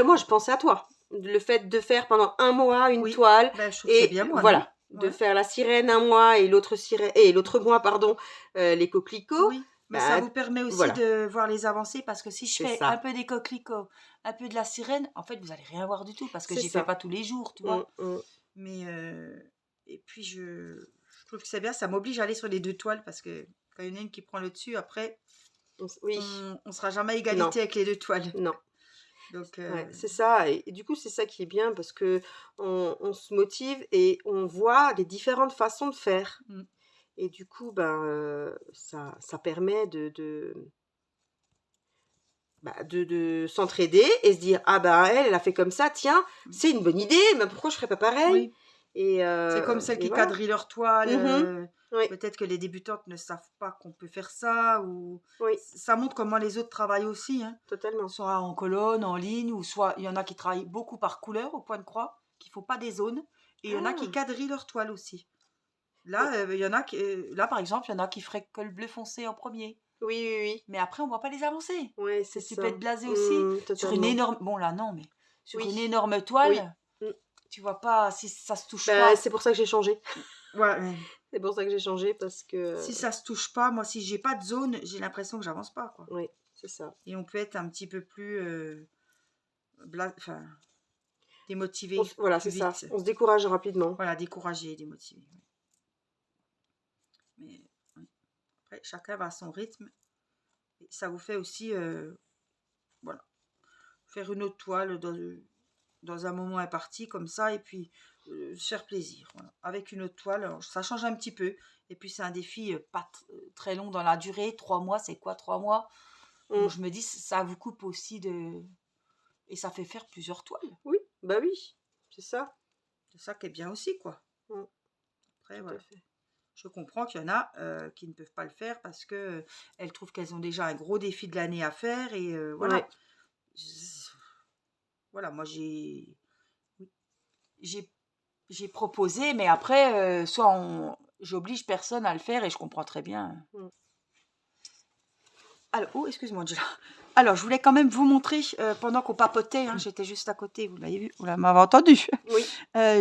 moi, je pensais à toi. Le fait de faire pendant un mois une Oui. toile Ben, je trouve que c'est bien, moi. voilà, non de Ouais. faire la sirène un mois et l'autre mois, pardon, les coquelicots. Oui, mais Bah, ça vous permet aussi voilà. de voir les avancées parce que si je C'est fais ça. un peu des coquelicots, un peu de la sirène, en fait, vous allez rien voir du tout parce que C'est j'y ça. fais pas tous les jours, tu vois. Mm. Mais et puis je trouve que c'est bien, ça m'oblige à aller sur les deux toiles parce que quand il y en a une qui prend le dessus, après, Oui, on sera jamais à égalité Non. avec les deux toiles. non. Donc Ouais, c'est ça. Et du coup, c'est ça qui est bien parce que on se motive et on voit les différentes façons de faire. Mm. Et du coup, ça permet de s'entraider et se dire ah elle a fait comme ça, tiens, c'est une bonne idée, mais pourquoi je ferais pas pareil? oui, Et c'est comme celles et qui voilà. quadrillent leur toile. Oui, Peut-être que les débutantes ne savent pas qu'on peut faire ça ou oui, ça montre comment les autres travaillent aussi. Hein. totalement. Soit en colonne, en ligne, ou soit il y en a qui travaillent beaucoup par couleur au point de croix, qui ne font pas des zones, et il y en a qui Ah. quadrillent leur toile aussi. Là, il y en a là par exemple, il y en a qui feraient que le bleu foncé en premier, Oui. mais après on voit pas les avancées. Ouais, C'est c'est tu ça. peux être blasé aussi sur une Totalement. énorme. Bon là non, mais sur Oui. une énorme toile, Mm. tu vois pas si ça se touche Bah, pas. c'est pour ça que j'ai changé. Ouais. C'est pour ça que j'ai changé parce que Si ça se touche pas, moi si j'ai pas de zone, j'ai l'impression que j'avance pas quoi. oui, c'est ça. Et on peut être un petit peu plus enfin démotivé Voilà, plus c'est ça. vite. On se décourage rapidement. Voilà, découragé, démotivé. Oui. Mais oui. Après, chacun va à son rythme. Et ça vous fait aussi, voilà, faire une autre toile dans un moment imparti comme ça, et puis se faire plaisir. Voilà. Avec une autre toile, alors, ça change un petit peu. Et puis c'est un défi pas très long dans la durée. 3 mois, c'est quoi 3 mois? Donc je me dis, ça vous coupe aussi de... Et ça fait faire plusieurs toiles. Oui, bah oui, c'est ça. C'est ça qui est bien aussi, quoi. Mm. Après, Tout voilà. à fait. Je comprends qu'il y en a qui ne peuvent pas le faire parce que elles trouvent qu'elles ont déjà un gros défi de l'année à faire et voilà. Ouais. Voilà, moi j'ai proposé, mais après soit j'oblige personne à le faire et je comprends très bien. Mm. Alors, oh, excuse-moi, Angela. Alors, je voulais quand même vous montrer pendant qu'on papotait. Hein, j'étais juste à côté, vous l'avez vu, vous m'avez entendu. Oui.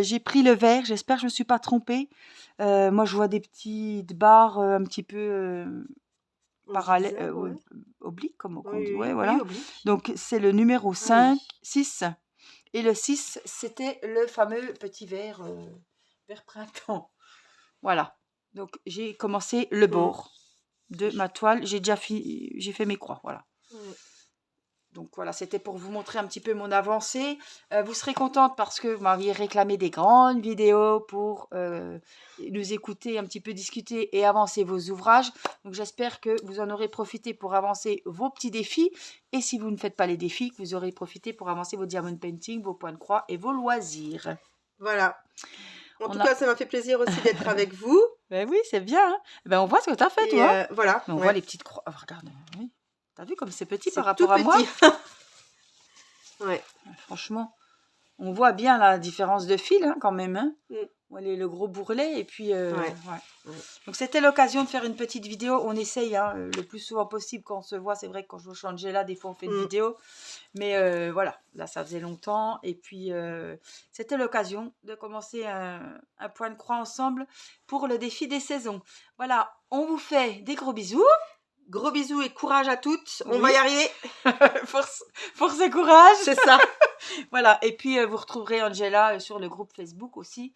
J'ai pris le verre, j'espère que je ne me suis pas trompée. Moi, je vois des petites barres un petit peu parallèle, zigzag, ouais. oblique, comme on Oui, dit, ouais, oui, voilà. oui, oblique. Donc, c'est le numéro Ah 5, oui. 6. Et le 6, c'était le fameux petit vert printemps. Voilà. Donc, j'ai commencé le Mmh. bord de ma toile. J'ai fait mes croix, voilà. Ouais. Donc voilà, c'était pour vous montrer un petit peu mon avancée. Vous serez contente parce que vous m'aviez réclamé des grandes vidéos pour nous écouter, un petit peu discuter et avancer vos ouvrages. Donc j'espère que vous en aurez profité pour avancer vos petits défis. Et si vous ne faites pas les défis, que vous aurez profité pour avancer vos diamond painting, vos points de croix et vos loisirs. Voilà. En On tout a... cas, ça m'a fait plaisir aussi d'être avec vous. Ben oui, c'est bien. Hein. Ben on voit ce que tu as fait, Et toi. voilà. Mais on voit les petites croix. Ah, regarde, oui. T'as vu comme c'est petit par C'est tout rapport à moi? petit. Ouais. Franchement. On voit bien la différence de fil hein, quand même. Hein. Mm. Le gros bourrelet et puis Ouais. ouais. Donc c'était l'occasion de faire une petite vidéo. On essaye hein, le plus souvent possible quand on se voit. C'est vrai que quand je vois Angela, des fois on fait une vidéo. Mais voilà, là ça faisait longtemps. Et puis c'était l'occasion de commencer un point de croix ensemble pour le défi des saisons. Voilà, on vous fait des gros bisous. Gros bisous et courage à toutes. On Oui. va y arriver. Force et courage. C'est ça. Voilà, et puis vous retrouverez Angela sur le groupe Facebook aussi,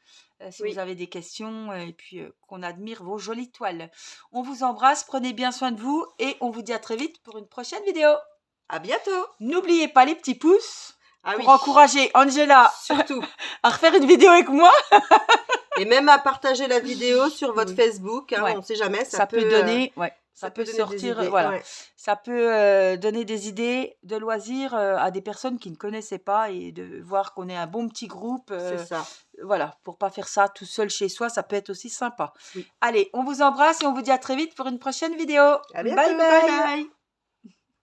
si Oui. vous avez des questions, et puis qu'on admire vos jolies toiles. On vous embrasse, prenez bien soin de vous, et on vous dit à très vite pour une prochaine vidéo. À bientôt. N'oubliez pas les petits pouces Ah pour oui. encourager Angela Surtout. à refaire une vidéo avec moi. Et même à partager la vidéo sur votre Oui. Facebook. Hein, Ouais. on ne sait jamais. Ça peut donner, ça peut donner des sortir, idées, voilà. ouais. Ça peut donner des idées de loisirs à des personnes qui ne connaissaient pas et de voir qu'on est un bon petit groupe. C'est ça. Voilà, pour pas faire ça tout seul chez soi, ça peut être aussi sympa. Oui. Allez, on vous embrasse et on vous dit à très vite pour une prochaine vidéo. À bientôt. Bye bye. Bye bye.